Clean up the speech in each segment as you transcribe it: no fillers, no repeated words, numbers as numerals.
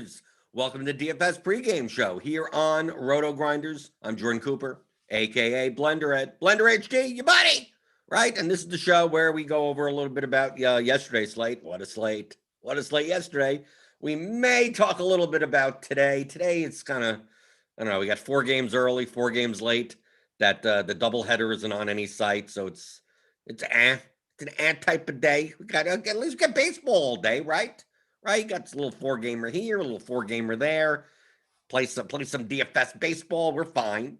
RotoGrinders. Welcome to the DFS pregame show here on RotoGrinders. I'm Jordan Cooper, aka blenderhd, blenderhd, your buddy, right? And this is the show where we go over a little bit about yesterday's slate. What a slate yesterday. We may talk a little bit about today. Today it's kind of, I don't know, we got 4 games early, 4 games late. That the doubleheader isn't on any site, so it's an type of day. We got at least get baseball all day, right? Right? Got a little 4-gamer here, a little 4-gamer there. Play some DFS baseball. We're fine.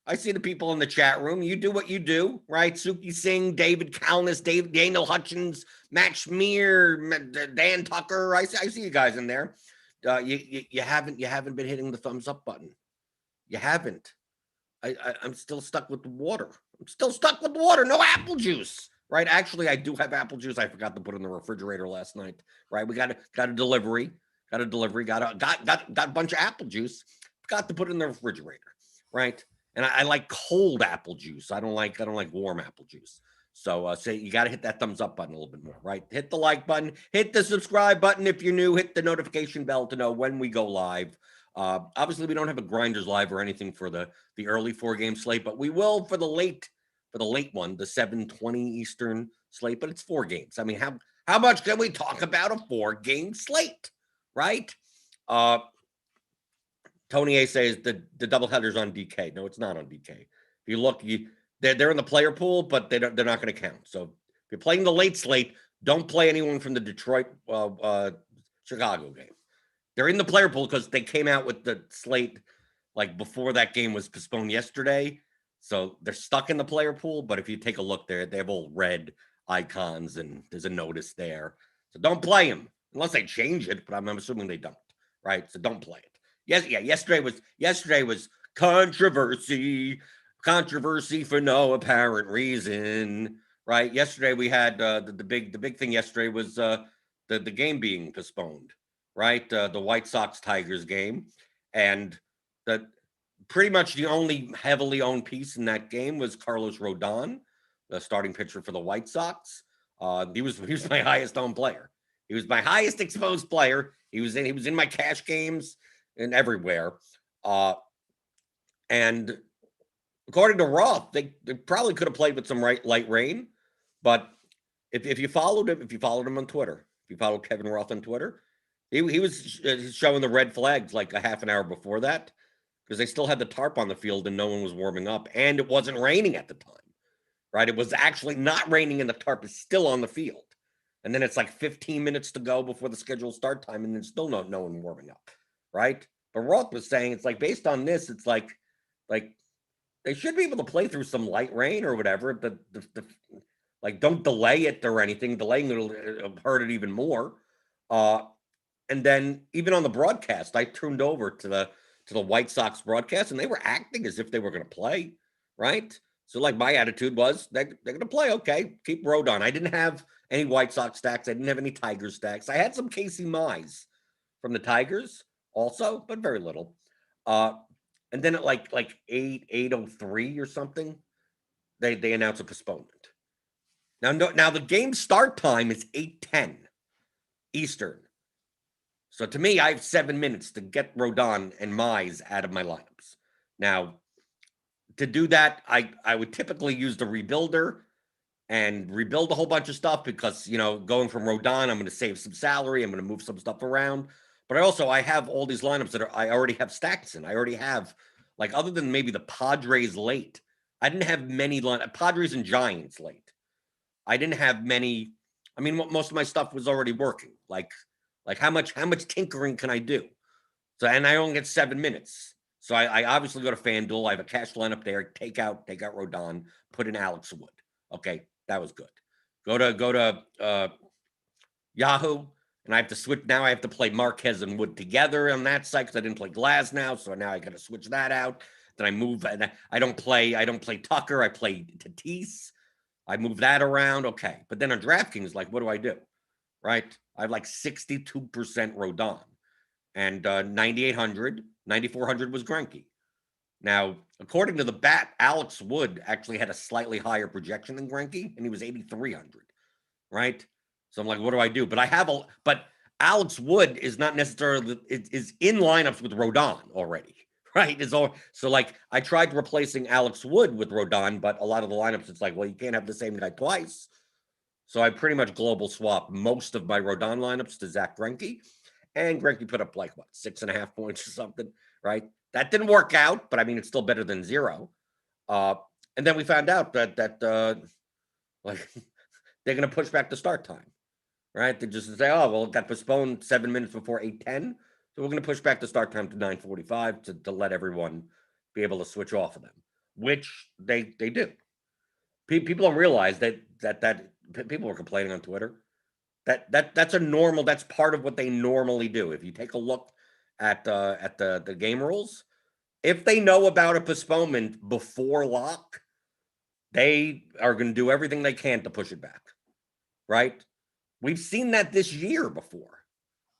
I see the people in the chat room. You do what you do, right? Suki Singh, David Kalnis, Daniel Hutchins, Matt Schmier, Dan Tucker. I see you guys in there. You haven't been hitting the thumbs up button. You haven't. I'm still stuck with the water. No apple juice. Right? Actually, I do have apple juice. I forgot to put in the refrigerator last night. Right? We got a delivery. Got a bunch of apple juice. Forgot to put it in the refrigerator. Right? And I like cold apple juice. I don't like warm apple juice. So you got to hit that thumbs up button a little bit more, right? Hit the like button, hit the subscribe button if you're new, hit the notification bell to know when we go live. Obviously, we don't have a Grinders live or anything for the early 4-game slate, but we will for the late one, the 7:20 Eastern slate. But it's 4 games. I mean, how much can we talk about a 4-game slate, right? Tony A says the doubleheader's on DK. No, it's not on DK. If you look, they're in the player pool, but they're not going to count. So if you're playing the late slate, don't play anyone from the Detroit Chicago game. They're in the player pool because they came out with the slate like before that game was postponed yesterday. So they're stuck in the player pool. But if you take a look there, they have all red icons and there's a notice there. So don't play them unless they change it. But I'm assuming they don't. Right. So don't play it. Yesterday was controversy for no apparent reason. Right. Yesterday we had the big thing yesterday was the game being postponed. Right, the White Sox-Tigers game, and pretty much the only heavily owned piece in that game was Carlos Rodon, the starting pitcher for the White Sox. He was my highest owned player. He was my highest exposed player. He was in my cash games and everywhere. And according to Roth, they probably could have played with some light rain, but if you followed him on Twitter, if you followed Kevin Roth on Twitter. He was showing the red flags like a half an hour before that because they still had the tarp on the field and no one was warming up. And it wasn't raining at the time, right? It was actually not raining and the tarp is still on the field. And then it's like 15 minutes to go before the scheduled start time and then still no one warming up, right? But Roth was saying it's like based on this, it's like they should be able to play through some light rain or whatever. But like don't delay it or anything. Delaying it will hurt it even more. And then even on the broadcast, I tuned over to the White Sox broadcast, and they were acting as if they were going to play, right? So like my attitude was they're going to play. Okay, keep Rodon. I didn't have any White Sox stacks. I didn't have any Tigers stacks. I had some Casey Mize from the Tigers also, but very little. And then at like 8:03 or something, they announced a postponement. Now the game start time is 8:10 Eastern. So to me, I have 7 minutes to get Rodon and Mize out of my lineups. Now, to do that, I would typically use the rebuilder and rebuild a whole bunch of stuff because, going from Rodon, I'm going to save some salary. I'm going to move some stuff around. But I have all these lineups that I already have stacks in. I already have, like, other than maybe the Padres late, I didn't have many Padres and Giants late. I didn't have many. I mean, most of my stuff was already working. Like how much tinkering can I do? So, and I only get 7 minutes. So I obviously go to FanDuel. I have a cash lineup there. Take out Rodon, put in Alex Wood. Okay, that was good. Go to Yahoo, and I have to switch. Now I have to play Marquez and Wood together on that site because I didn't play Glass now. So now I got to switch that out. Then I move, and I don't play Tucker. I play Tatis. I move that around. Okay, but then on DraftKings, like, what do? Right? I have like 62% Rodon and 9,800, 9,400 was Greinke. Now, according to the bat, Alex Wood actually had a slightly higher projection than Greinke, and he was 8,300, right? So I'm like, what do? But Alex Wood is not necessarily is in lineups with Rodon already, right? So like I tried replacing Alex Wood with Rodon, but a lot of the lineups it's like, well, you can't have the same guy twice. So I pretty much global swap most of my Rodon lineups to Zach Greinke, and Greinke put up like what 6.5 points or something, right? That didn't work out, but I mean it's still better than 0. And then we found out that like they're going to push back the start time, right? They just say, oh, well, it got postponed 7 minutes before 8:10. So we're going to push back the start time to 9:45 to let everyone be able to switch off of them, which they do. People don't realize that people are complaining on Twitter. That's part of what they normally do. If you take a look at the game rules, if they know about a postponement before lock, they are going to do everything they can to push it back, right? We've seen that this year before.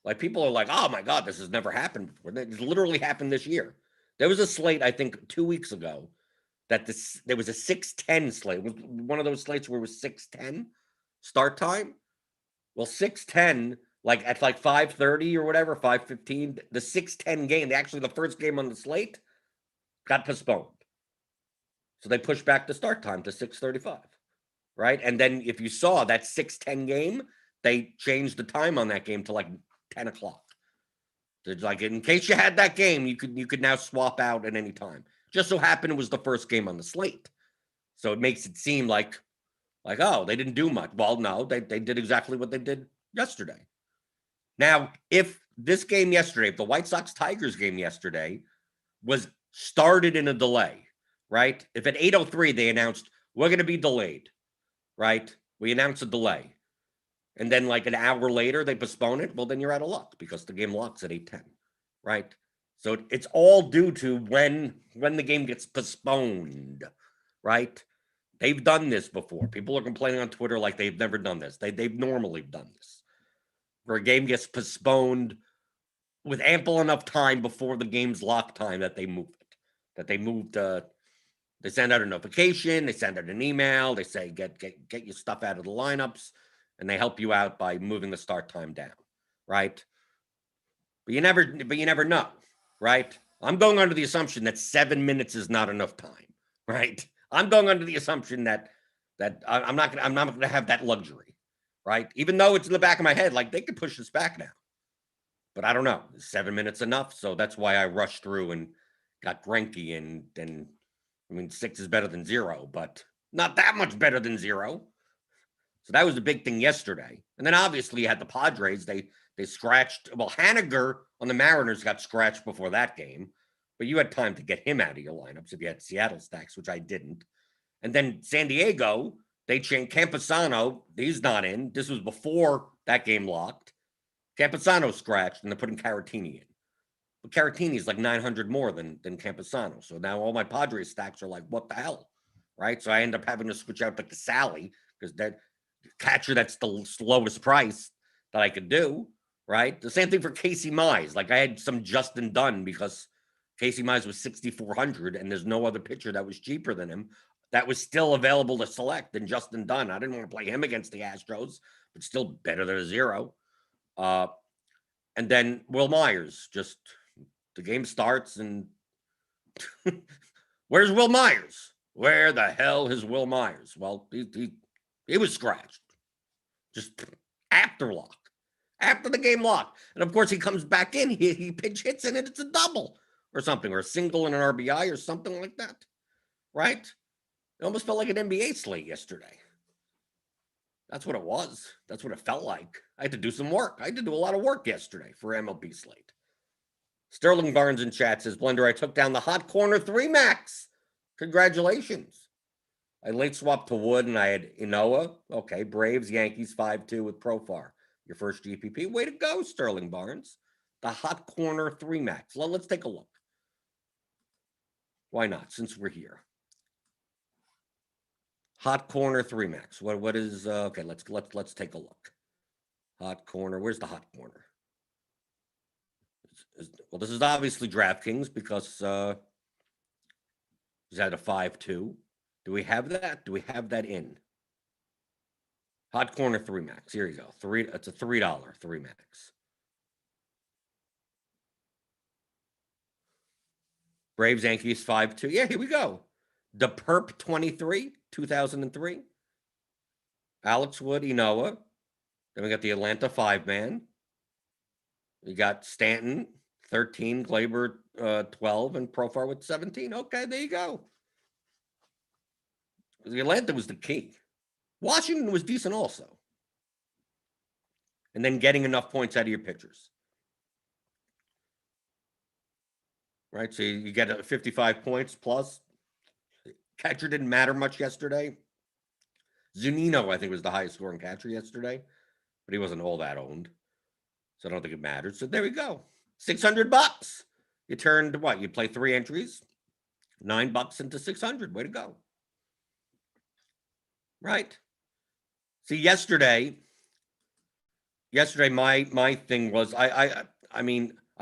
Like people are like, oh my God, this has never happened before. It's literally happened this year. There was a slate, I think 2 weeks ago, that there was a 6:10 slate. It was one of those slates where it was 6:10 start time. Well, 6:10, like at like 5:30 or whatever, 5:15, the 6:10 game, actually the first game on the slate, got postponed. So they pushed back the start time to 6:35, right? And then if you saw that 6:10 game, they changed the time on that game to like 10 o'clock. It's like in case you had that game, you could now swap out at any time. Just so happened it was the first game on the slate. So it makes it seem like oh, they didn't do much. Well, no, they did exactly what they did yesterday. Now, if this game yesterday, if the White Sox-Tigers game yesterday was started in a delay, right? If at 8:03 they announced, we're going to be delayed, right? We announced a delay. And then like an hour later, they postpone it. Well, then you're out of luck because the game locks at 8:10, right? So it's all due to when the game gets postponed, right? They've done this before. People are complaining on Twitter like they've never done this. They've normally done this. Where a game gets postponed with ample enough time before the game's lock time that they move it. That they moved they send out a notification, they send out an email, they say get your stuff out of the lineups, and they help you out by moving the start time down, right? But you never know, right? I'm going under the assumption that 7 minutes is not enough time, right? I'm going under the assumption that I'm not gonna have that luxury, right? Even though it's in the back of my head, like they could push this back now, but I don't know. Is 7 minutes enough? So that's why I rushed through and got Greinke, and I mean 6 is better than 0, but not that much better than 0. So that was the big thing yesterday. And then obviously you had the Padres. They scratched. Well, Haniger on the Mariners got scratched before that game, but you had time to get him out of your lineups if you had Seattle stacks, which I didn't. And then San Diego, they changed Campusano. He's not in. This was before that game locked. Campusano scratched, and they're putting Caratini in. But Caratini is like 900 more than Campusano. So now all my Padres stacks are like, what the hell, right? So I end up having to switch out to Casali because that catcher that's the lowest price that I could do, right? The same thing for Casey Mize. Like I had some Justin Dunn because Casey Mize was 6,400, and there's no other pitcher that was cheaper than him that was still available to select than Justin Dunn. I didn't want to play him against the Astros, but still better than a 0. And then Will Myers, just the game starts and where's Will Myers? Where the hell is Will Myers? Well, he was scratched just after lock, after the game lock. And of course, he comes back in, he pinch hits in it, it's a double or something, or a single and an RBI or something like that, right? It almost felt like an NBA slate yesterday. That's what it was. That's what it felt like. I had to do some work. I had to do a lot of work yesterday for MLB slate. Sterling Barnes in chat says, Blender, I took down the hot corner 3 max. Congratulations. I late swapped to Wood, and I had Inoa. Okay, Braves, Yankees, 5-2 with Profar. Your first GPP. Way to go, Sterling Barnes. The hot corner 3 max. Let's take a look. Why not, since we're here? Hot corner 3 max. What is okay, let's take a look. Hot corner. Where's the hot corner? Well, this is obviously DraftKings because is that a 5-2? Do we have that? Do we have that in? Hot corner 3 max. Here you go. It's a $3 3 max. Braves, Yankees, 5-2. Yeah, here we go. The Perp 23, 2003. Alex Wood, Inoa. Then we got the Atlanta 5-man. We got Stanton, 13, Glaber, 12, and Profar with 17. Okay, there you go. The Atlanta was the key. Washington was decent also. And then getting enough points out of your pitchers. Right, so you get 55 points plus. Catcher didn't matter much yesterday. Zunino, I think, was the highest scoring catcher yesterday, but he wasn't all that owned. So I don't think it mattered. So there we go. $600. You turned what? You play 3 entries, $9 into 600. Way to go. Right. See, yesterday my thing was I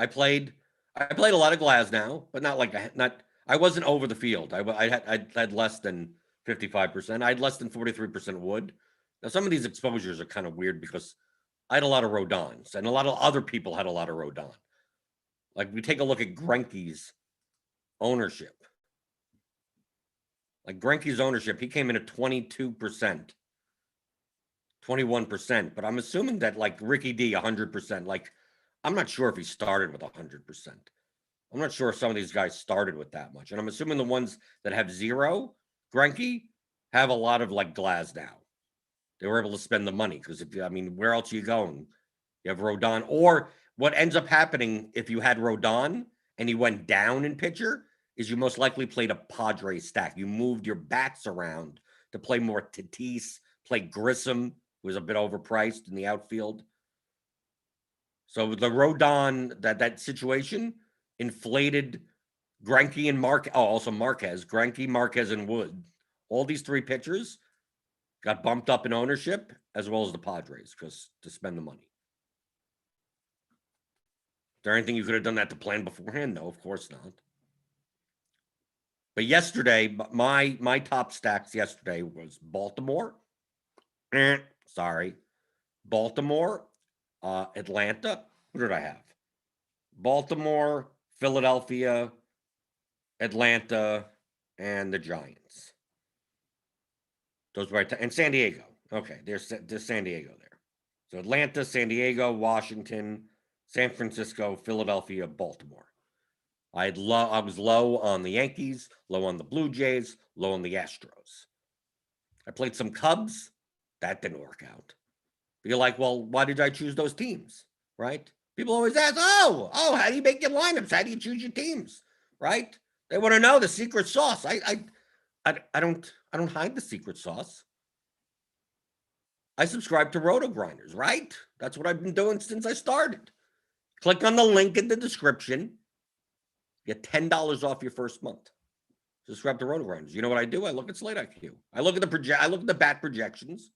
played a lot of Glasnow, but not I wasn't over the field. I had less than 55%. I had less than 43% wood. Now some of these exposures are kind of weird because I had a lot of Rodons, and a lot of other people had a lot of Rodon. Like, we take a look at Greinke's ownership. Like, Greinke's ownership, he came in at 22%, 21%. But I'm assuming that, like, Ricky D, 100%. Like, I'm not sure if he started with 100%. I'm not sure if some of these guys started with that much. And I'm assuming the ones that have 0, Greinke, have a lot of, like, Glasnow. They were able to spend the money because, where else are you going? You have Rodon. Or what ends up happening if you had Rodon and he went down in pitcher is you most likely played a Padres stack. You moved your bats around to play more Tatis, play Grissom, who was a bit overpriced in the outfield. So the Rodon, that situation inflated Greinke and also Marquez. Greinke, Marquez, and Wood. All these 3 pitchers got bumped up in ownership, as well as the Padres, because to spend the money. Is there anything you could have done that to plan beforehand? No, of course not. But yesterday, my top stacks yesterday was Baltimore. Baltimore, Atlanta. What did I have? Baltimore, Philadelphia, Atlanta, and the Giants. Those were and San Diego. Okay, there's San Diego there. So Atlanta, San Diego, Washington, San Francisco, Philadelphia, Baltimore. I was low on the Yankees, low on the Blue Jays, low on the Astros. I played some Cubs. That didn't work out. You're like, well, why did I choose those teams? Right? People always ask, how do you make your lineups? How do you choose your teams? Right? They want to know the secret sauce. I don't hide the secret sauce. I subscribe to RotoGrinders, right? That's what I've been doing since I started. Click on the link in the description. Get $10 off your first month. Subscribe to RotoGrinders. You know what I do? I look at Slate IQ. I look at the bat projections.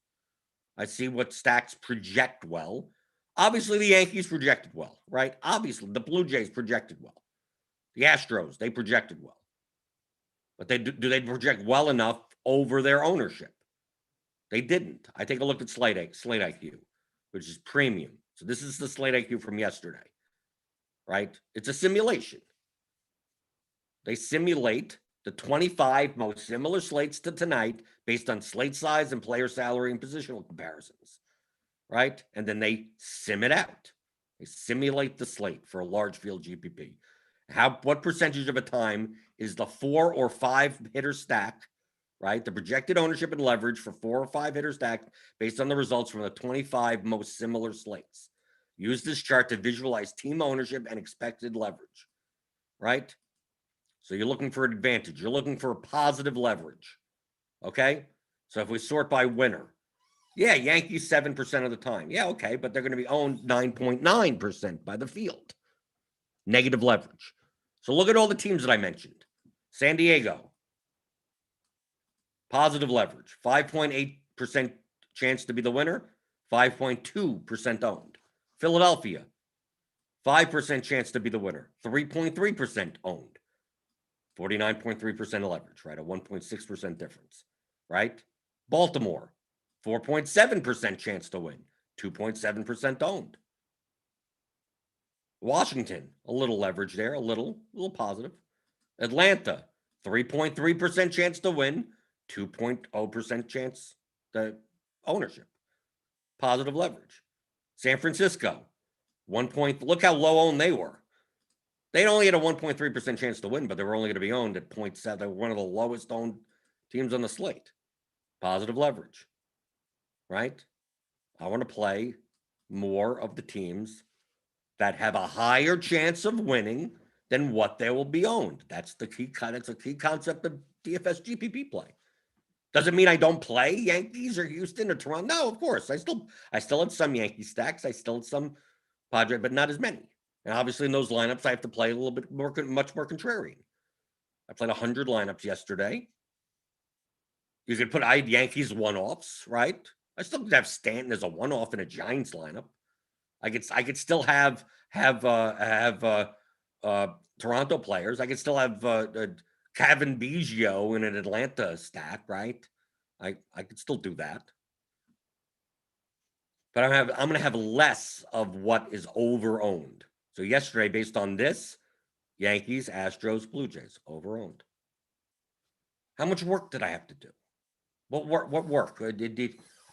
I see what stacks project well. Obviously, the Yankees projected well, right? Obviously, the Blue Jays projected well. The Astros, they projected well. But do they project well enough over their ownership? They didn't. I take a look at Slate IQ, which is premium. So this is the Slate IQ from yesterday, right? It's a simulation. They simulate the 25 most similar slates to tonight based on slate size and player salary and positional comparisons, right? And then they sim it out. They simulate the slate for a large field GPP. What percentage of a time is the 4 or 5 hitter stack, right? The projected ownership and leverage for 4 or 5 hitter stack based on the results from the 25 most similar slates. Use this chart to visualize team ownership and expected leverage, right? So you're looking for an advantage. You're looking for a positive leverage, okay? So if we sort by winner, yeah, Yankees 7% of the time. Yeah, okay, but they're going to be owned 9.9% by the field. Negative leverage. So look at all the teams that I mentioned. San Diego, positive leverage, 5.8% chance to be the winner, 5.2% owned. Philadelphia, 5% chance to be the winner, 3.3% owned. 49.3% leverage, right? A 1.6% difference, right? Baltimore, 4.7% chance to win, 2.7% owned. Washington, a little leverage there, a little positive. Atlanta, 3.3% chance to win, 2.0% chance to ownership. Positive leverage. San Francisco, look how low owned they were. They only had a 1.3% chance to win, but they were only going to be owned at 0.7. They were one of the lowest owned teams on the slate. Positive leverage, right? I want to play more of the teams that have a higher chance of winning than what they will be owned. That's a key concept of DFS GPP play. Doesn't mean I don't play Yankees or Houston or Toronto. No, of course. I still have some Yankee stacks. I still have some Padre, but not as many. And obviously in those lineups, I have to play a little bit more, much more contrarian. I played 100 lineups yesterday. You could I had Yankees one-offs, right? I still could have Stanton as a one-off in a Giants lineup. I could still have Toronto players. I could still have Kevin Biggio in an Atlanta stack, right? I could still do that. But I'm going to have less of what is over-owned. So yesterday, based on this, Yankees, Astros, Blue Jays, over-owned. How much work did I have to do? What work?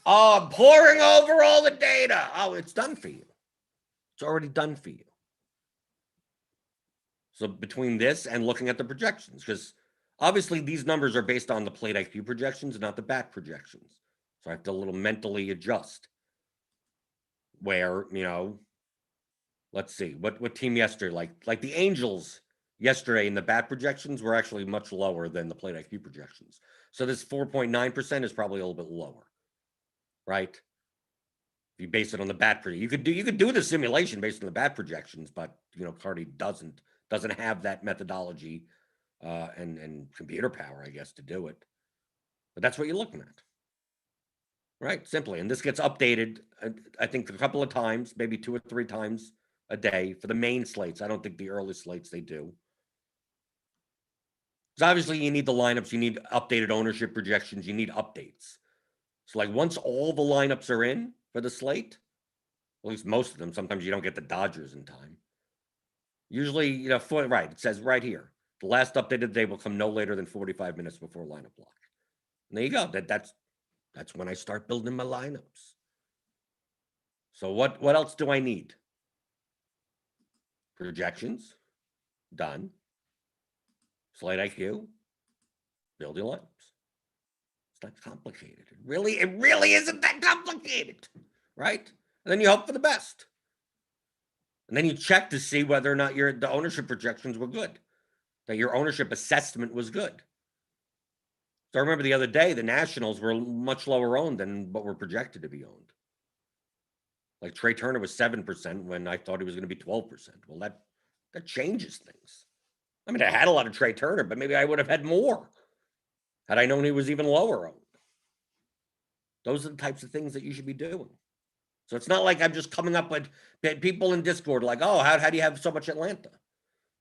I'm pouring over all the data. Oh, it's done for you. It's already done for you. So between this and looking at the projections, because obviously these numbers are based on the plate IQ projections, not the bat projections. So I have to a little mentally adjust. Where, let's see, what team yesterday, like the Angels yesterday in the bat projections were actually much lower than the plate IQ projections. So this 4.9% is probably a little bit lower, right? If you base it on the bat you could do the simulation based on the bat projections, but Cardi doesn't have that methodology and computer power, I guess, to do it. But that's what you're looking at, right? Simply, and this gets updated, I think, a couple of times, maybe 2 or 3 times a day for the main slates. I don't think the early slates they do. Because obviously you need the lineups, you need updated ownership projections, you need updates. So like once all the lineups are in for the slate, at least most of them, sometimes you don't get the Dodgers in time. Usually, right, it says right here, the last updated day will come no later than 45 minutes before lineup block. And there you go. That's when I start building my lineups. So what else do I need? Projections, done. Slate IQ, build your lineups. It's not complicated. It really isn't that complicated, right? And then you hope for the best. And then you check to see whether or not the ownership projections were good, that your ownership assessment was good. So I remember the other day, the Nationals were much lower owned than what were projected to be owned. Like Trey Turner was 7% when I thought he was going to be 12%. Well, that changes things. I mean, I had a lot of Trey Turner, but maybe I would have had more had I known he was even lower owned. Those are the types of things that you should be doing. So it's not like I'm just coming up with people in Discord like, oh, how do you have so much Atlanta?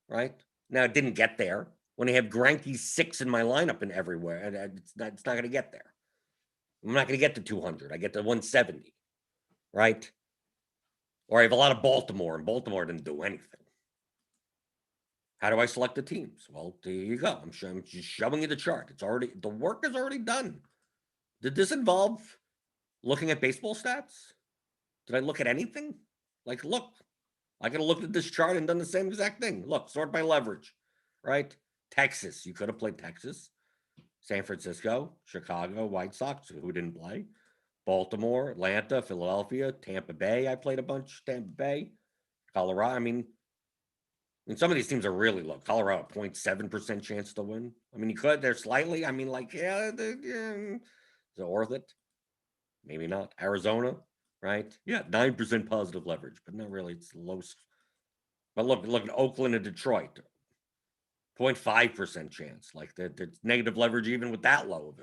Right? Now, it didn't get there. When I have Greinke 6 in my lineup and everywhere, it's not going to get there. I'm not going to get to 200. I get to 170, right? Or I have a lot of Baltimore, and Baltimore didn't do anything. How do I select the teams? Well, there you go. I'm just showing you the chart. The work is already done. Did this involve looking at baseball stats? Did I look at anything? Like, look, I could have looked at this chart and done the same exact thing. Look, sort by leverage, right? Texas, you could have played Texas. San Francisco, Chicago, White Sox, who didn't play. Baltimore, Atlanta, Philadelphia, Tampa Bay. I played a bunch. Tampa Bay, Colorado. I mean, some of these teams are really low. Colorado, 0.7% chance to win. I mean, you could. They're slightly. I mean, like, is it worth it? Maybe not. Arizona, right? Yeah, 9% positive leverage, but not really. It's low. But look at Oakland and Detroit. 0.5% chance. Like there's negative leverage even with that low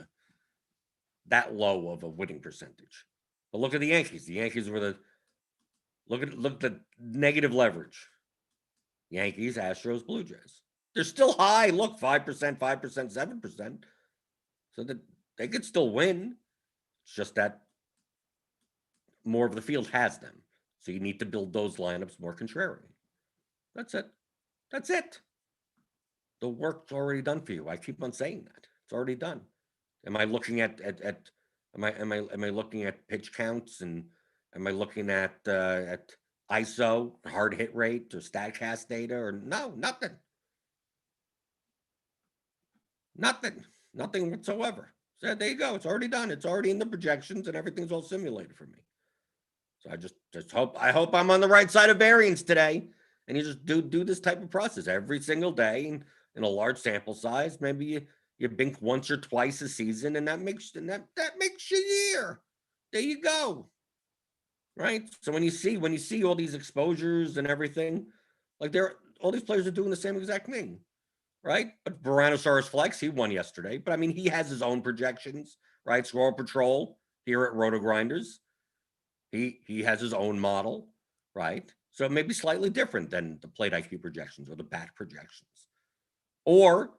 of a winning percentage. But look at the Yankees. The Yankees were look at the negative leverage. Yankees, Astros, Blue Jays. They're still high. Look, 5%, 5%, 7%. So that they could still win. It's just that more of the field has them. So you need to build those lineups more contrarian. That's it. the work's already done for you. I keep on saying that. It's already done. Am I looking at am I looking at pitch counts, and am I looking at ISO, hard hit rate, or StatCast data, or no, nothing. Nothing whatsoever. So there you go. It's already done. It's already in the projections, and everything's all simulated for me. So I just hope I'm on the right side of variance today. And you just do this type of process every single day in a large sample size. Maybe you bink once or twice a season, and that makes your year. There you go. Right. So when you see all these exposures and everything, like all these players are doing the same exact thing. Right? But Baranosaurus Flex, he won yesterday. But I mean, he has his own projections, right? Squirrel Patrol here at RotoGrinders. He has his own model, right? So it may be slightly different than the plate IQ projections or the bat projections. Or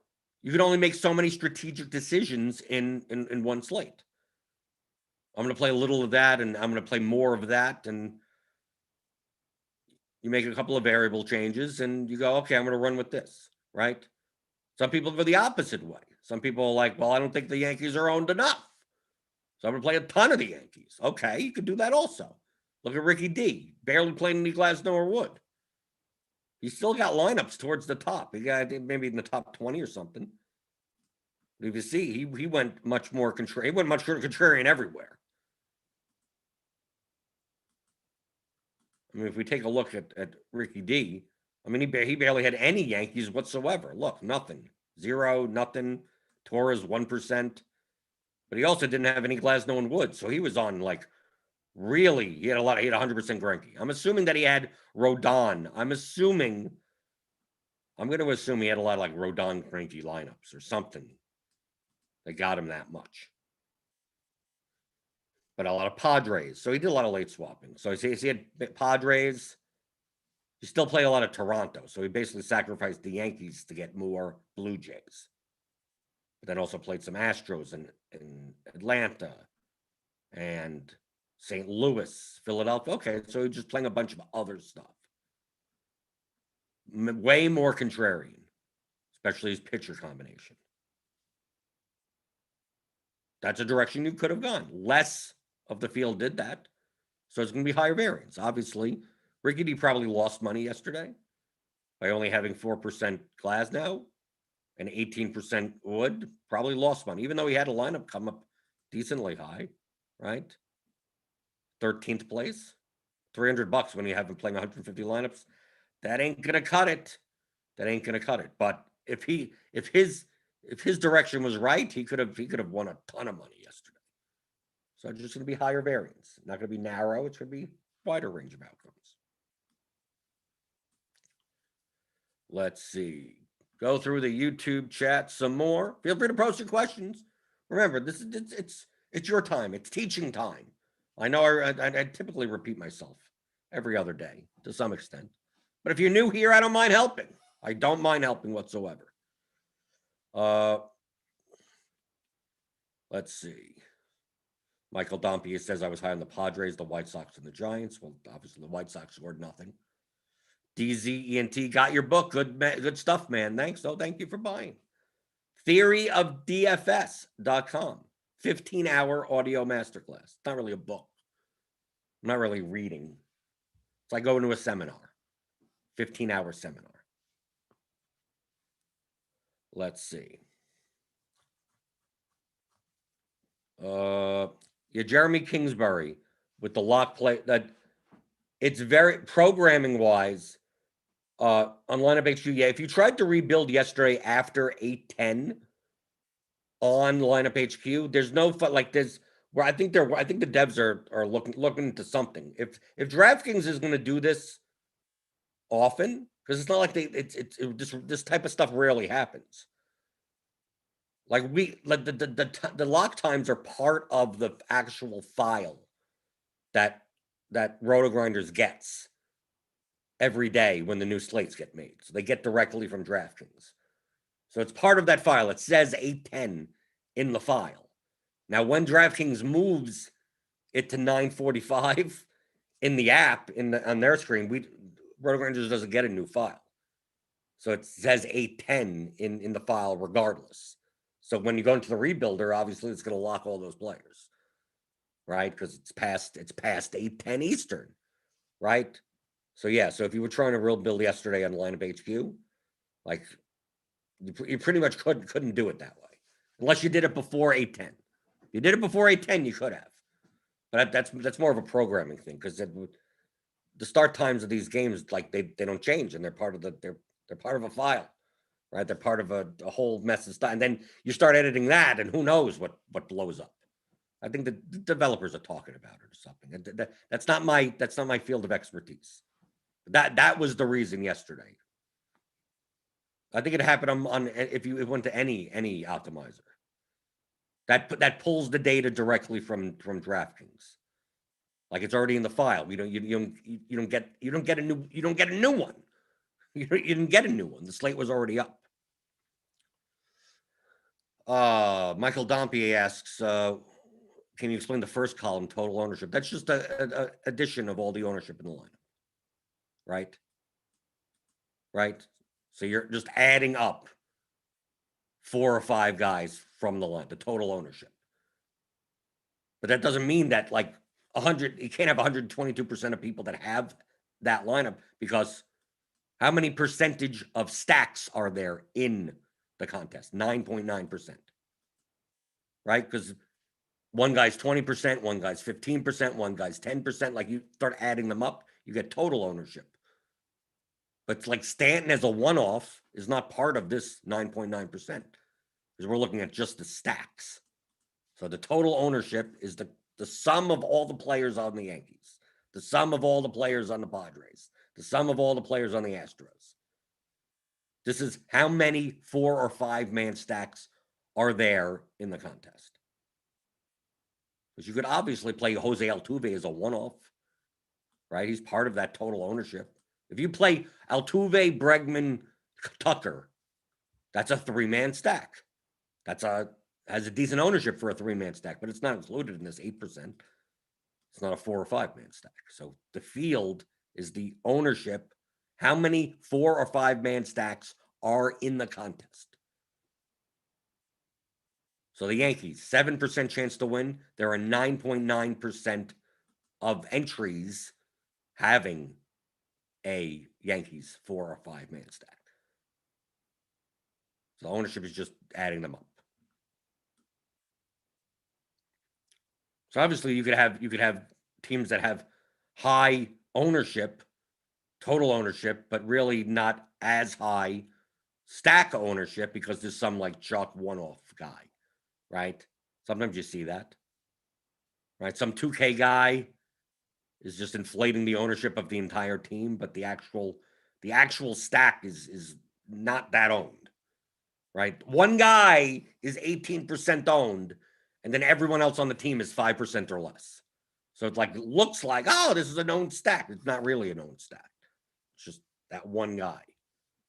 you can only make so many strategic decisions in one slate. I'm going to play a little of that, and I'm going to play more of that, and you make a couple of variable changes, and you go, okay, I'm going to run with this, right? Some people go the opposite way. Some people are like, well, I don't think the Yankees are owned enough, so I'm going to play a ton of the Yankees. Okay, you could do that also. Look at Ricky D. Barely played any Glasnow or Wood. He still got lineups towards the top. He got maybe in the top 20 or something. But if you see, he went much more contrarian. He went much more contrarian everywhere. I mean, if we take a look at Ricky D, I mean, he barely had any Yankees whatsoever. Look, nothing. 0, nothing. Torres, 1%. But he also didn't have any Glasnow and Wood. So he was on like really, he had 100% Greinke. I'm assuming that he had Rodon. I'm going to assume he had a lot of like Rodon Greinke lineups or something that got him that much. But a lot of Padres. So he did a lot of late swapping. So he had Padres. He still played a lot of Toronto. So he basically sacrificed the Yankees to get more Blue Jays. But then also played some Astros in Atlanta and St. Louis, Philadelphia. Okay, so he's just playing a bunch of other stuff. Way more contrarian, especially his pitcher combination. That's a direction you could have gone. Less of the field did that. So it's going to be higher variance. Obviously, Ricky D probably lost money yesterday by only having 4% Glasnow and 18% Wood. Probably lost money, even though he had a lineup come up decently high, right? 13th place, $300 when you have him playing 150 lineups. That ain't gonna cut it. But if his direction was right, he could have won a ton of money yesterday. So it's just gonna be higher variance. Not gonna be narrow. It's gonna be wider range of outcomes. Let's see. Go through the YouTube chat some more. Feel free to post your questions. Remember, it's your time. It's teaching time. I know I typically repeat myself every other day to some extent. But if you're new here, I don't mind helping. I don't mind helping whatsoever. Let's see. Michael Dompia says I was high on the Padres, the White Sox, and the Giants. Well, obviously the White Sox scored nothing. DZENT got your book. Good stuff, man. Thanks. Oh, thank you for buying. Theoryofdfs.com. 15-hour audio masterclass. It's not really a book. I'm not really reading. It's like going to a seminar. 15-hour seminar. Let's see. Jeremy Kingsbury with the lock play. That it's very programming wise. On lineup HQ, yeah. If you tried to rebuild yesterday after 8:10 on lineup HQ, there's no fun like this. Where I think the devs are looking into something. If DraftKings is going to do this often, because it's not like this type of stuff rarely happens. Like the lock times are part of the actual file that RotoGrinders gets every day when the new slates get made. So they get directly from DraftKings. So it's part of that file. It says 8:10 in the file. Now, when DraftKings moves it to 9:45 in the app on their screen, RotoGrinders doesn't get a new file. So it says 8-10 in the file regardless. So when you go into the rebuilder, obviously it's going to lock all those players, right? Because it's past 8-10 Eastern, right? So yeah, so if you were trying to rebuild yesterday on lineup HQ, like you pretty much couldn't do it that way unless you did it before 8-10. If you did it before 8-10, you could have, but that's more of a programming thing because the start times of these games, like they don't change, and they're part of they're part of a file, right? They're part of a whole mess of stuff, and then you start editing that, and who knows what blows up. I think the developers are talking about it or something. That's not my field of expertise. That was the reason yesterday. I think it happened on if you went to any optimizer. That pulls the data directly from DraftKings. Like it's already in the file. You don't get a new one. You didn't get a new one. The slate was already up. Michael Dompier asks, can you explain the first column, total ownership? That's just a addition of all the ownership in the lineup, right? Right. So you're just adding up 4 or 5 guys from the line, the total ownership. But that doesn't mean that like 100, you can't have 122% of people that have that lineup, because how many percentage of stacks are there in the contest? 9.9%. Right? Because one guy's 20%, one guy's 15%, one guy's 10%. Like you start adding them up, you get total ownership. But like Stanton as a one-off is not part of this 9.9%, because we're looking at just the stacks. So the total ownership is the sum of all the players on the Yankees, the sum of all the players on the Padres, the sum of all the players on the Astros. This is how many 4 or 5 man stacks are there in the contest. Because you could obviously play Jose Altuve as a one-off, right? He's part of that total ownership. If you play Altuve, Bregman, Tucker, that's a 3-man stack. Has a decent ownership for a 3-man stack, but it's not included in this 8%. It's not a 4 or 5-man stack. So the field is the ownership. How many 4 or 5-man stacks are in the contest? So the Yankees, 7% chance to win. There are 9.9% of entries having a Yankees 4 or 5-man stack. So ownership is just adding them up. So obviously you could have teams that have high ownership, total ownership, but really not as high stack ownership because there's some like chalk one-off guy, right? Sometimes you see that, right? Some 2K guy is just inflating the ownership of the entire team, but the actual stack is not that owned, right? One guy is 18% owned, and then everyone else on the team is 5% or less. So it's like, it looks like, oh, this is an owned stack. It's not really an owned stack. It's just that one guy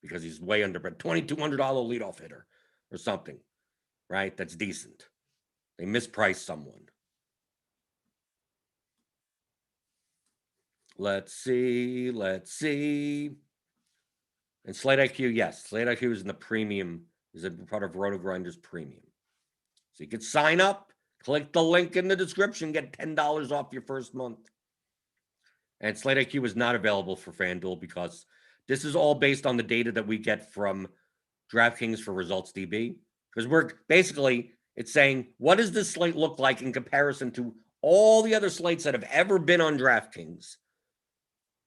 because he's way under, but $2,200 leadoff hitter or something, right? That's decent. They mispriced someone. Let's see. And Slate IQ, yes. Slate IQ is in the premium, is a part of RotoGrinders Premium. So you can sign up, click the link in the description, get $10 off your first month. And Slate IQ is not available for FanDuel because this is all based on the data that we get from DraftKings for Results DB. Because we're basically, it's saying, what does this slate look like in comparison to all the other slates that have ever been on DraftKings,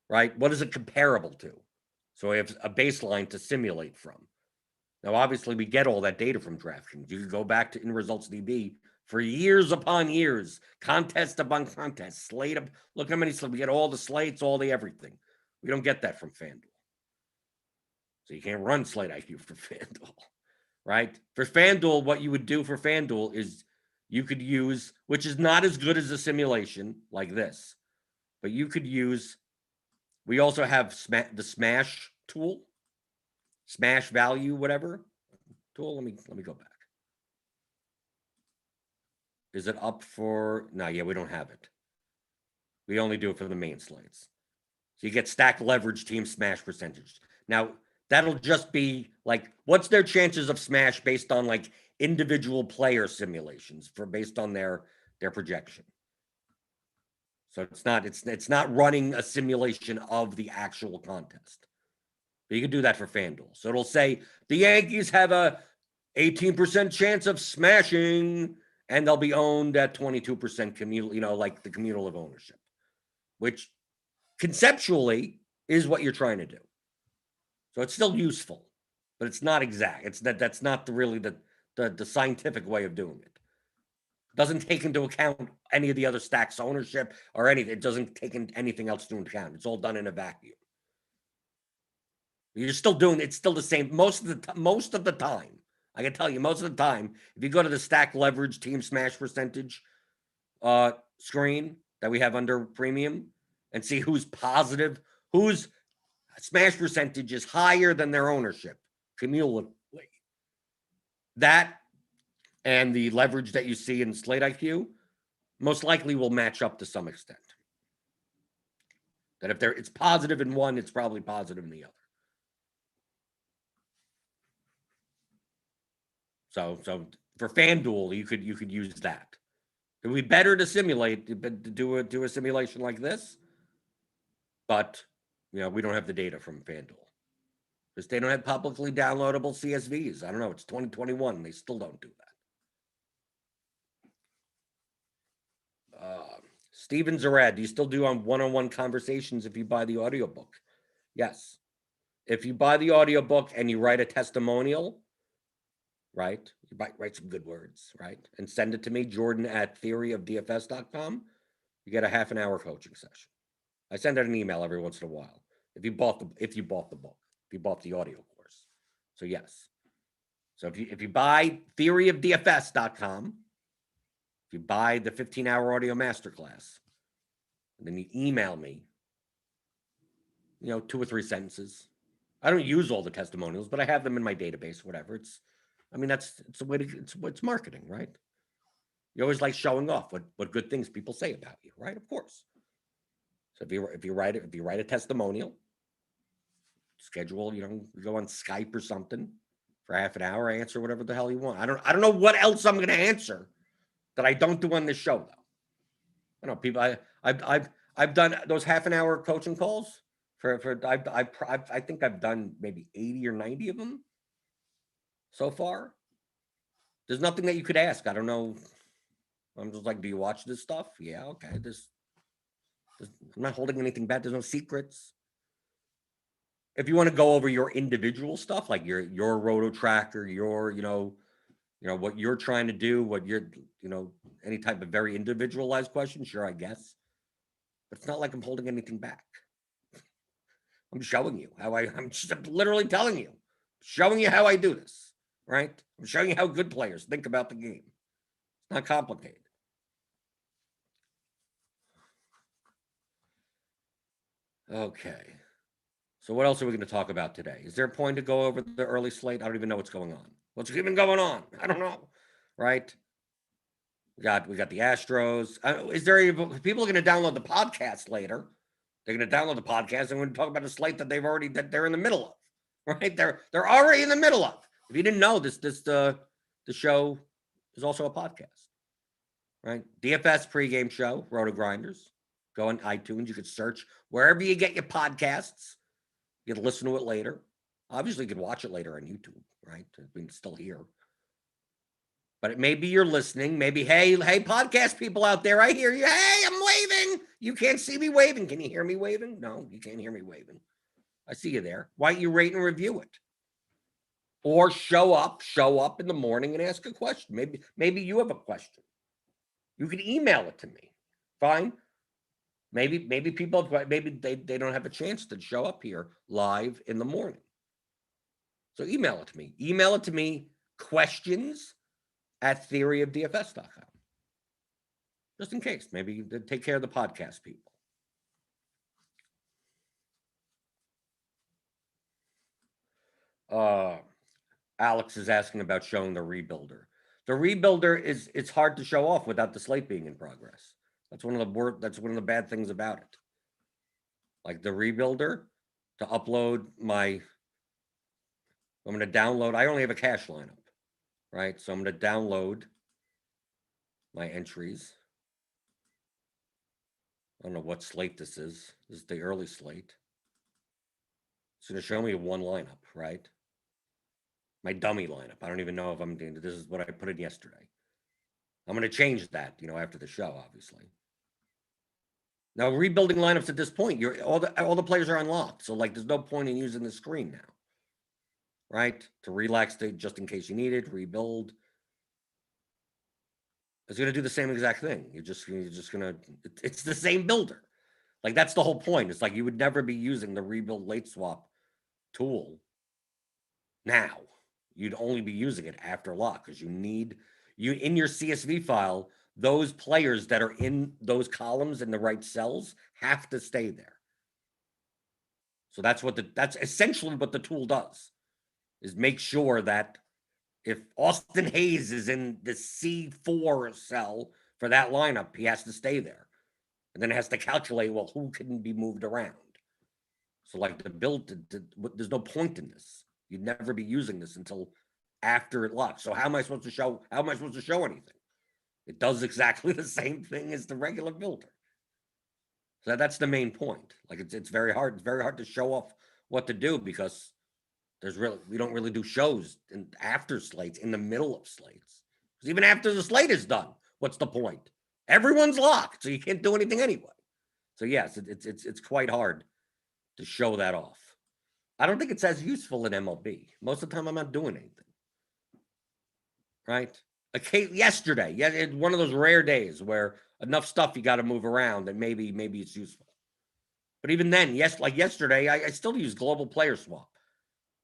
right? What is it comparable to? So we have a baseline to simulate from. Now, obviously, we get all that data from DraftKings. You can go back to in Results DB for years upon years, contest upon contest, slate up. Look how many slates. We get all the slates, all the everything. We don't get that from FanDuel. So you can't run Slate IQ for FanDuel, right? For FanDuel, what you would do for FanDuel is you could use, which is not as good as a simulation like this, but you could use, we also have the Smash tool, Smash value, whatever tool. Let me go back. Is it up for? No, yeah, we don't have it. We only do it for the main slates. So you get stack leverage team smash percentage. Now, That'll just be like, what's their chances of smash based on like individual player simulations based on their projection. So it's not running a simulation of the actual contest. But you can do that for FanDuel. So it'll say the Yankees have a 18% chance of smashing, and they'll be owned at 22% communal, like the cumulative ownership, which conceptually is what you're trying to do. So it's still useful, but it's not exact. That's not really the scientific way of doing it. It doesn't take into account any of the other stacks ownership or anything. It doesn't take anything else into account. It's all done in a vacuum. You're still doing it's still the same most of the time. I can tell you most of the time, if you go to the stack leverage team smash percentage screen that we have under premium and see who's positive, whose smash percentage is higher than their ownership cumulatively. That and the leverage that you see in Slate IQ most likely will match up to some extent. That if it's positive in one, it's probably positive in the other. So for FanDuel, you could use that. It would be better to simulate to do a simulation like this, but we don't have the data from FanDuel because they don't have publicly downloadable CSVs. I don't know. It's 2021. They still don't do that. Steven Zarad, do you still do on one-on-one conversations if you buy the audiobook? Yes. If you buy the audiobook and you write a testimonial, right? You write some good words, right? And send it to me, Jordan at theoryofdfs.com. You get a half an hour coaching session. I send out an email every once in a while. If you bought the book, if you bought the audio course. So yes. So if you buy theoryofdfs.com, if you buy the 15-hour audio masterclass, and then you email me, 2 or 3 sentences. I don't use all the testimonials, but I have them in my database, whatever. It's a way to, it's marketing, right? You always like showing off what good things people say about you, right? Of course. So if you write a testimonial, schedule, you go on Skype or something for half an hour, I answer whatever the hell you want. I don't know what else I'm going to answer that I don't do on this show though. I know people. I've done those half an hour coaching calls I think I've done maybe 80 or 90 of them so far. There's nothing that you could ask. I don't know. I'm just like, do you watch this stuff? Yeah, okay. I'm not holding anything back. There's no secrets. If you want to go over your individual stuff, like your roto tracker, your what you're trying to do, what you're any type of very individualized question, sure, I guess. But it's not like I'm holding anything back. I'm showing you how I'm just literally telling you, showing you how I do this, right? I'm showing you how good players think about the game. It's not complicated. Okay. So what else are we going to talk about today? Is there a point to go over the early slate? I don't even know what's going on. What's even going on? I don't know. Right? We got the Astros. Is there people are going to download the podcast later? They're going to download the podcast and we're going to talk about a slate that they're in the middle of. Right? They're already in the middle of. If you didn't know this, the show is also a podcast. Right? DFS pregame show, RotoGrinders. Go on iTunes. You could search wherever you get your podcasts. You can listen to it later. Obviously, you can watch it later on YouTube, right? I mean, it's still here. But it may be you're listening. Maybe, hey, podcast people out there, I hear you. Hey, I'm waving. You can't see me waving. Can you hear me waving? No, you can't hear me waving. I see you there. Why don't you rate and review it? Or show up in the morning and ask a question. Maybe you have a question. You can email it to me. Fine. Maybe people, maybe they don't have a chance to show up here live in the morning. So email it to me. Email it to me, questions@theoryofdfs.com. Just in case. Maybe take care of the podcast people. Alex is asking about showing the rebuilder. The rebuilder it's hard to show off without the slate being in progress. That's one of the bad things about it. Like the rebuilder, to upload my I'm going to download. I only have a cash lineup, right? So I'm going to download my entries. I don't know what slate this is. This is the early slate. It's going to show me one lineup, right? My dummy lineup. I don't even know if I'm doing this. Is what I put in yesterday. I'm going to change that, after the show, obviously. Now, rebuilding lineups at this point, all the players are unlocked. So, there's no point in using the screen now, right? To relax just in case you need it, rebuild. It's going to do the same exact thing. You're just going to, it's the same builder. That's the whole point. It's you would never be using the rebuild late swap tool now. You'd only be using it after lock because in your CSV file, those players that are in those columns in the right cells have to stay there. So that's essentially what the tool does, is make sure that if Austin Hayes is in the C4 cell for that lineup, he has to stay there. And then it has to calculate, well, who can be moved around. So the build, there's no point in this. You'd never be using this until after it locks. So how am I supposed to show anything? It does exactly the same thing as the regular builder. So that's the main point. It's very hard. It's very hard to show off what to do because we don't really do shows after slates, in the middle of slates. Because even after the slate is done, what's the point? Everyone's locked, so you can't do anything anyway. So yes, it's quite hard to show that off. I don't think it's as useful in MLB. Most of the time, I'm not doing anything. Right? Yesterday, one of those rare days where enough stuff you got to move around that maybe it's useful. But even then, yesterday, I still use global player swap.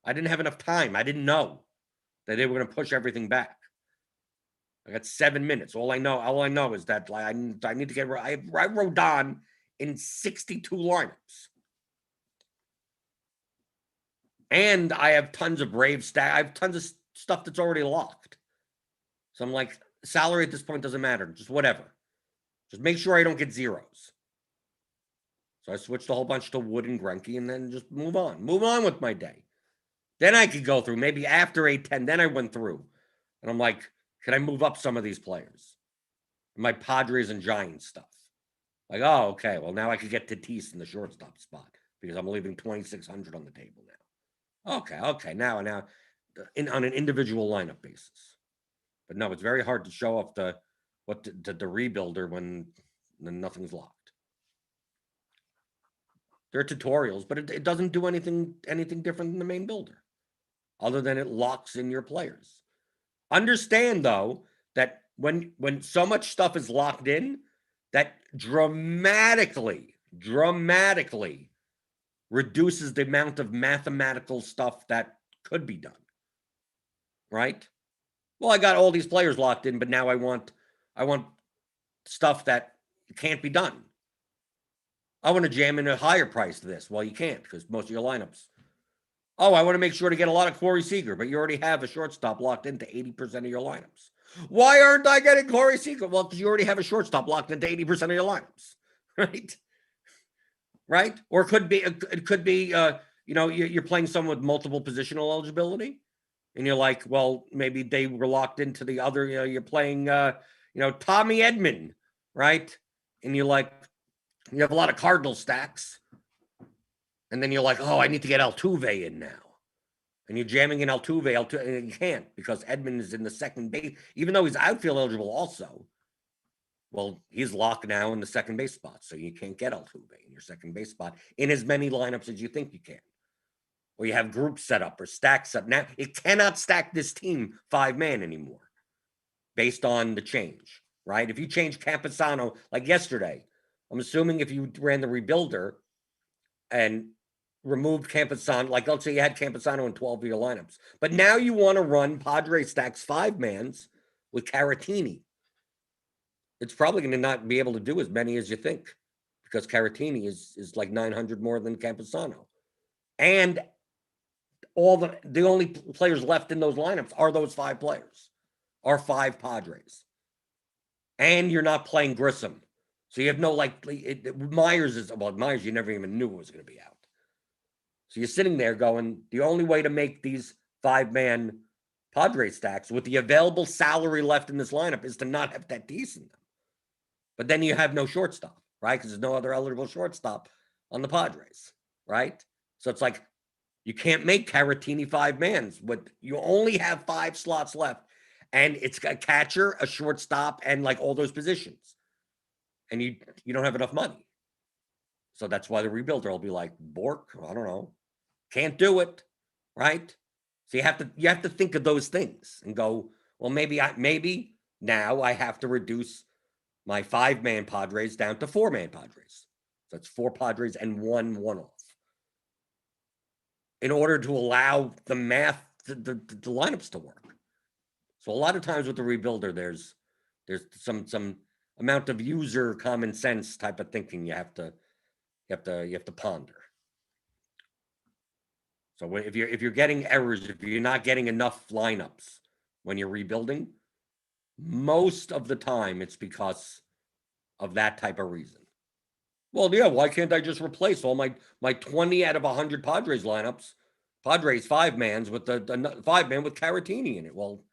I didn't have enough time. I didn't know that they were going to push everything back. I got 7 minutes. All I know is that I need to get. I wrote down in 62 lineups, and I have tons of Brave stack. I have tons of stuff that's already locked. So I'm salary at this point doesn't matter. Just whatever. Just make sure I don't get zeros. So I switched a whole bunch to Wood and Greinke, and then just move on. Move on with my day. Then I could go through, maybe after 8-10, then I went through. And I'm can I move up some of these players? My Padres and Giants stuff. Oh, okay. Well, now I could get Tatis in the shortstop spot because I'm leaving 2,600 on the table now. Okay. Now on an individual lineup basis. But no, it's very hard to show off the rebuilder when nothing's locked. There are tutorials, but it doesn't do anything different than the main builder, other than it locks in your players. Understand, though, that when so much stuff is locked in, that dramatically reduces the amount of mathematical stuff that could be done. Right? Well, I got all these players locked in, but now I want stuff that can't be done. I want to jam in a higher price to this. Well, you can't because most of your lineups. Oh, I want to make sure to get a lot of Corey Seager, but you already have a shortstop locked into 80% of your lineups. Why aren't I getting Corey Seager? Well, because you already have a shortstop locked into 80% of your lineups, right? Right? Or it could be, you're playing someone with multiple positional eligibility, and you're well, maybe they were locked into the other. You're playing, Tommy Edman, right? And you have a lot of Cardinal stacks. And then you're oh, I need to get Altuve in now. And you're jamming in Altuve, and you can't because Edman is in the second base, even though he's outfield eligible also. Well, he's locked now in the second base spot, so you can't get Altuve in your second base spot in as many lineups as you think you can. Or you have groups set up or stacks up. Now, it cannot stack this team 5-man anymore based on the change, right? If you change Campusano, like yesterday, I'm assuming if you ran the rebuilder and removed Campusano, let's say you had Campusano in 12 of your lineups, but now you want to run Padre stacks 5-mans with Caratini. It's probably going to not be able to do as many as you think because Caratini is 900 more than Campusano. And the only players left in those lineups are those 5 players, are 5 Padres. And you're not playing Grissom. So you have no Myers you never even knew was going to be out. So you're sitting there going, the only way to make these 5-man Padres stacks with the available salary left in this lineup is to not have Tatis in them. But then you have no shortstop, right? Because there's no other eligible shortstop on the Padres, right? So it's like you can't make Caratini 5-mans. You only have 5 slots left, and it's a catcher, a shortstop, and like all those positions, and you don't have enough money. So that's why the rebuilder will be like, Bork, I don't know, can't do it, right? So you have to think of those things and go, well, maybe now I have to reduce my 5-man Padres down to 4-man Padres. So it's 4 Padres and 1 one-off in order to allow the math, the lineups to work. So a lot of times with the rebuilder, there's some amount of user common sense type of thinking you have to ponder. So if you're getting errors, if you're not getting enough lineups when you're rebuilding, most of the time it's because of that type of reason. Well, yeah, why can't I just replace all my 20 out of 100 Padres lineups, Padres 5-mans with the 5-man with Caratini in it? Well,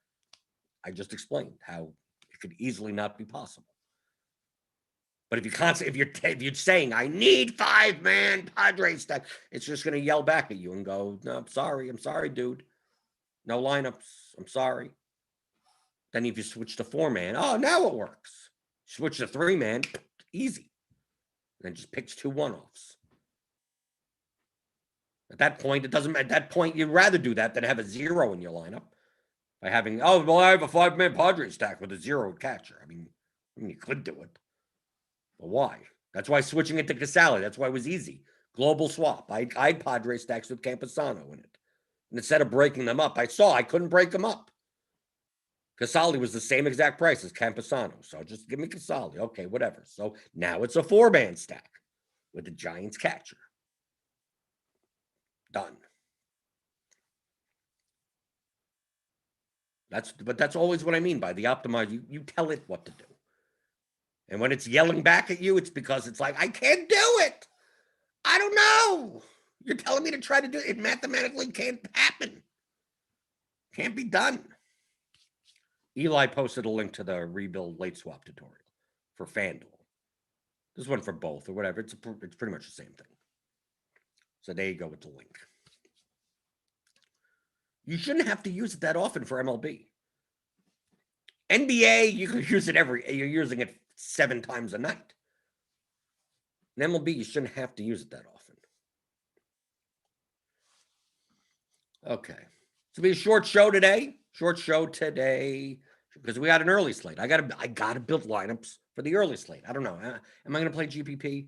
I just explained how it could easily not be possible. But if you're saying I need 5-man Padres stack, it's just going to yell back at you and go, no, I'm sorry, dude, no lineups, I'm sorry. Then if you switch to 4-man, oh, now it works. Switch to 3-man, easy. Then just picks 2 one-offs. At that point, you'd rather do that than have a 0 in your lineup by having, I have a 5-man Padres stack with a 0 catcher. I mean, you could do it. But why? That's why switching it to Casale, that's why it was easy. Global swap. I had Padres stacks with Campusano in it. And instead of breaking them up, I couldn't break them up. Casale was the same exact price as Campusano. So just give me Casale. Okay, whatever. So now it's a 4-man stack with the Giants catcher. Done. That's always what I mean by the optimize. You tell it what to do. And when it's yelling back at you, it's because it's like, I can't do it. I don't know. You're telling me to try to do it. It mathematically can't happen. Can't be done. Eli posted a link to the rebuild late swap tutorial for FanDuel. This one for both or whatever. It's pretty much the same thing. So there you go with the link. You shouldn't have to use it that often for MLB. NBA, you can use it you're using it 7 times a night. In MLB, you shouldn't have to use it that often. Okay. It's gonna be a short show today. Because we got an early slate. I gotta build lineups for the early slate. I don't know. Am I gonna play GPP?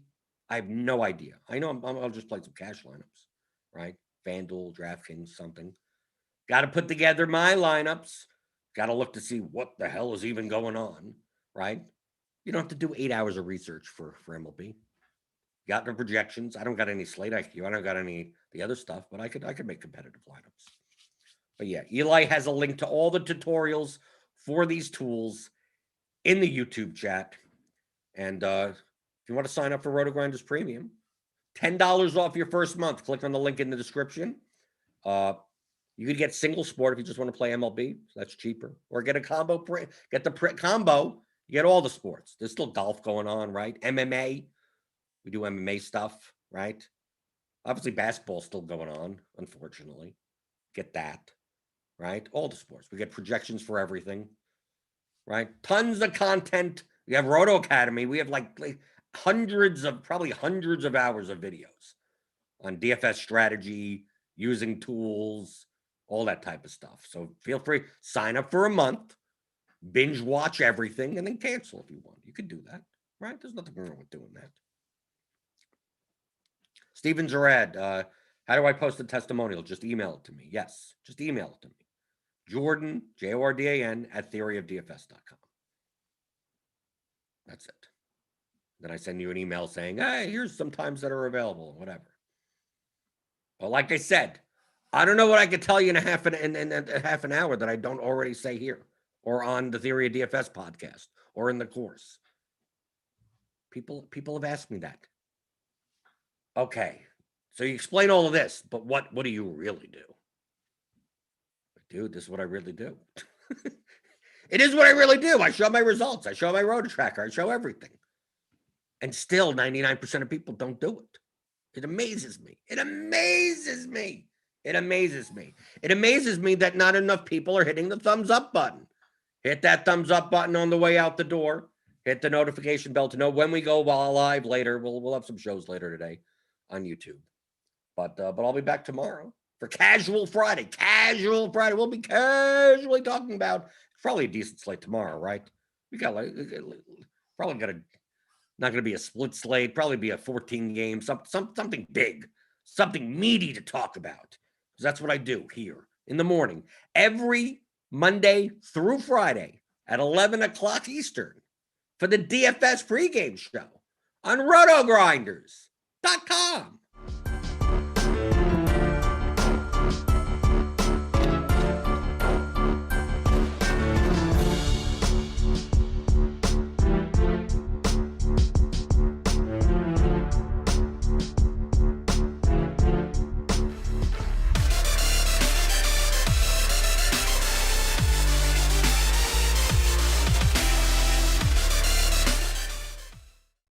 I have no idea. I know I'll just play some cash lineups, right? FanDuel, Draftkings, something. Got to put together my lineups. Got to look to see what the hell is even going on, right? You don't have to do 8 hours of research for MLB. Got the projections. I don't got any slate IQ. I don't got any the other stuff, but I could make competitive lineups. But yeah, Eli has a link to all the tutorials for these tools in the YouTube chat. And if you want to sign up for RotoGrinders Premium, $10 off your first month. Click on the link in the description. You could get single sport if you just want to play MLB. So that's cheaper. Or get a combo. Get the combo. You get all the sports. There's still golf going on, right? MMA. We do MMA stuff, right? Obviously, basketball's still going on, unfortunately. Get that, right? All the sports. We get projections for everything, right? Tons of content. We have Roto Academy. We have like probably hundreds of hours of videos on DFS strategy, using tools, all that type of stuff. So feel free, sign up for a month, binge watch everything, and then cancel if you want. You could do that, right? There's nothing wrong with doing that. Steven Zarad, how do I post a testimonial? Just email it to me. Yes, just email it to me. Jordan, Jordan, at theoryofdfs.com. That's it. Then I send you an email saying, hey, here's some times that are available, whatever. But like I said, I don't know what I could tell you in a half an hour that I don't already say here or on the Theory of DFS podcast or in the course. People have asked me that. Okay, so you explain all of this, but what do you really do? dude, this is what I really do. It is what I really do. I show my results. I show my road tracker. I show everything. And still 99% of people don't do it. It amazes me. It amazes me. It amazes me. It amazes me that not enough people are hitting the thumbs up button. Hit that thumbs up button on the way out the door. Hit the notification bell to know when we go live later. We'll have some shows later today on YouTube. But I'll be back tomorrow for Casual Friday. Casual Friday. We'll be casually talking about probably a decent slate tomorrow, right? We got probably not going to be a split slate. Probably be a 14 game, something big, something meaty to talk about. Because that's what I do here in the morning, every Monday through Friday at 11 o'clock Eastern for the DFS pregame show on RotoGrinders.com.